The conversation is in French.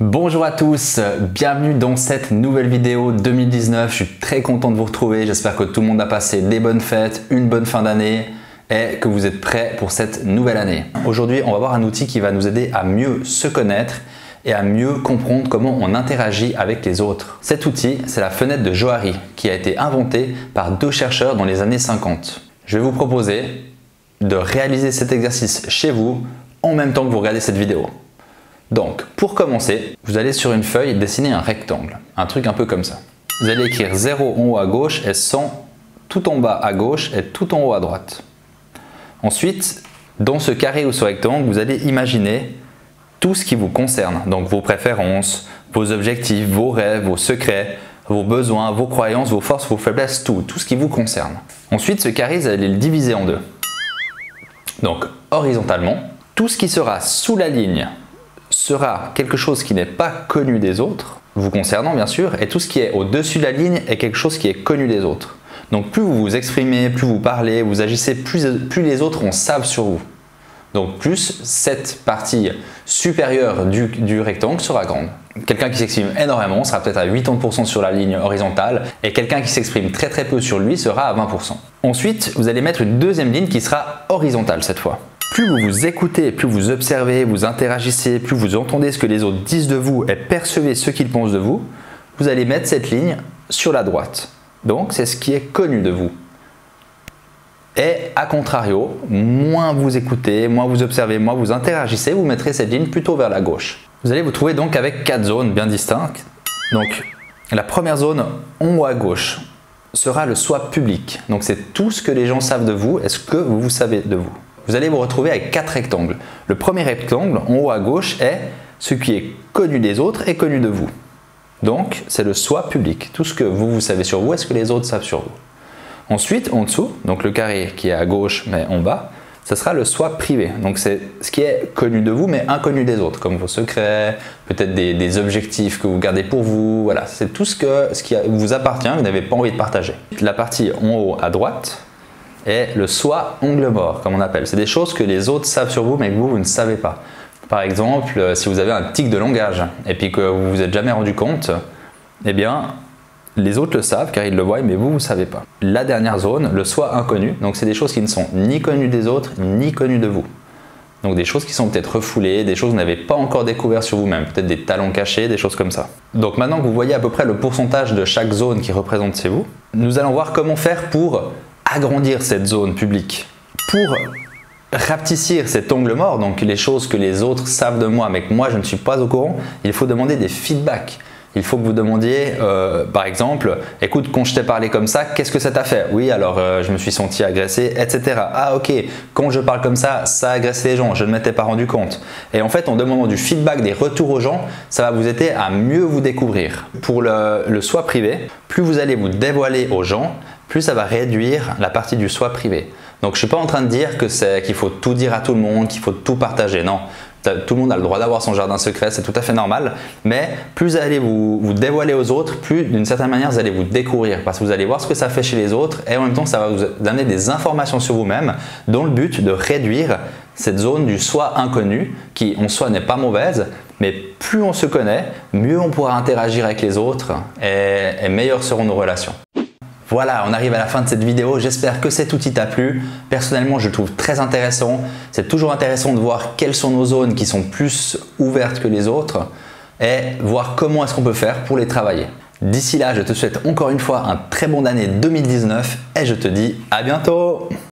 Bonjour à tous, bienvenue dans cette nouvelle vidéo 2019. Je suis très content de vous retrouver. J'espère que tout le monde a passé des bonnes fêtes, une bonne fin d'année et que vous êtes prêts pour cette nouvelle année. Aujourd'hui, on va voir un outil qui va nous aider à mieux se connaître et à mieux comprendre comment on interagit avec les autres. Cet outil, c'est la fenêtre de Johari qui a été inventée par deux chercheurs dans les années 50. Je vais vous proposer de réaliser cet exercice chez vous en même temps que vous regardez cette vidéo. Donc, pour commencer, vous allez sur une feuille dessiner un rectangle, un truc un peu comme ça. Vous allez écrire 0 en haut à gauche et 100 tout en bas à gauche et tout en haut à droite. Ensuite, dans ce carré ou ce rectangle, vous allez imaginer tout ce qui vous concerne, donc vos préférences, vos objectifs, vos rêves, vos secrets, vos besoins, vos croyances, vos forces, vos faiblesses, tout ce qui vous concerne. Ensuite, ce carré, vous allez le diviser en deux. Donc, horizontalement, tout ce qui sera sous la ligne sera quelque chose qui n'est pas connu des autres, vous concernant bien sûr, et tout ce qui est au-dessus de la ligne est quelque chose qui est connu des autres. Donc plus vous vous exprimez, plus vous parlez, vous agissez, plus les autres en savent sur vous. Donc plus cette partie supérieure du rectangle sera grande. Quelqu'un qui s'exprime énormément sera peut-être à 80% sur la ligne horizontale et quelqu'un qui s'exprime très peu sur lui sera à 20%. Ensuite, vous allez mettre une deuxième ligne qui sera horizontale cette fois. Plus vous vous écoutez, plus vous observez, vous interagissez, plus vous entendez ce que les autres disent de vous et percevez ce qu'ils pensent de vous, vous allez mettre cette ligne sur la droite. Donc c'est ce qui est connu de vous. Et à contrario, moins vous écoutez, moins vous observez, moins vous interagissez, vous mettrez cette ligne plutôt vers la gauche. Vous allez vous trouver donc avec 4 zones bien distinctes. Donc la première zone en haut à gauche sera le soi public. Donc c'est tout ce que les gens savent de vous et ce que vous savez de vous. Vous allez vous retrouver avec 4 rectangles. Le premier rectangle en haut à gauche est ce qui est connu des autres et connu de vous. Donc c'est le soi public. Tout ce que vous savez sur vous et ce que les autres savent sur vous. Ensuite, en dessous, donc le carré qui est à gauche mais en bas, ce sera le soi privé. Donc c'est ce qui est connu de vous mais inconnu des autres, comme vos secrets, peut-être des objectifs que vous gardez pour vous. Voilà, c'est tout ce qui vous appartient, que vous n'avez pas envie de partager. La partie en haut à droite est le soi angle mort, comme on appelle. C'est des choses que les autres savent sur vous mais que vous ne savez pas. Par exemple, si vous avez un tic de langage et puis que vous vous êtes jamais rendu compte, eh bien, les autres le savent car ils le voient, mais vous ne savez pas. La dernière zone, le soi inconnu, donc c'est des choses qui ne sont ni connues des autres, ni connues de vous. Donc des choses qui sont peut-être refoulées, des choses que vous n'avez pas encore découvertes sur vous-même, peut-être des talents cachés, des choses comme ça. Donc maintenant que vous voyez à peu près le pourcentage de chaque zone qui représente chez vous, nous allons voir comment faire pour agrandir cette zone publique. Pour rapetissir cet angle mort, donc les choses que les autres savent de moi mais que moi je ne suis pas au courant, il faut demander des feedbacks. Il faut que vous demandiez, par exemple, écoute, quand je t'ai parlé comme ça, qu'est-ce que ça t'a fait? Oui, alors je me suis senti agressé, etc. Ah ok, quand je parle comme ça a agressé les gens, je ne m'étais pas rendu compte. Et en fait, en demandant du feedback, des retours aux gens, ça va vous aider à mieux vous découvrir. Pour le soi privé, plus vous allez vous dévoiler aux gens, plus ça va réduire la partie du soi privé. Donc je ne suis pas en train de dire qu'il faut tout dire à tout le monde, qu'il faut tout partager, non. Tout le monde a le droit d'avoir son jardin secret, c'est tout à fait normal, mais plus vous allez vous dévoiler aux autres, plus d'une certaine manière vous allez vous découvrir parce que vous allez voir ce que ça fait chez les autres et en même temps ça va vous donner des informations sur vous-même dans le but de réduire cette zone du soi inconnu qui en soi n'est pas mauvaise, mais plus on se connaît, mieux on pourra interagir avec les autres et meilleures seront nos relations. Voilà, on arrive à la fin de cette vidéo. J'espère que cet outil t'a plu. Personnellement, je le trouve très intéressant. C'est toujours intéressant de voir quelles sont nos zones qui sont plus ouvertes que les autres et voir comment est-ce qu'on peut faire pour les travailler. D'ici là, je te souhaite encore une fois un très bon année 2019 et je te dis à bientôt.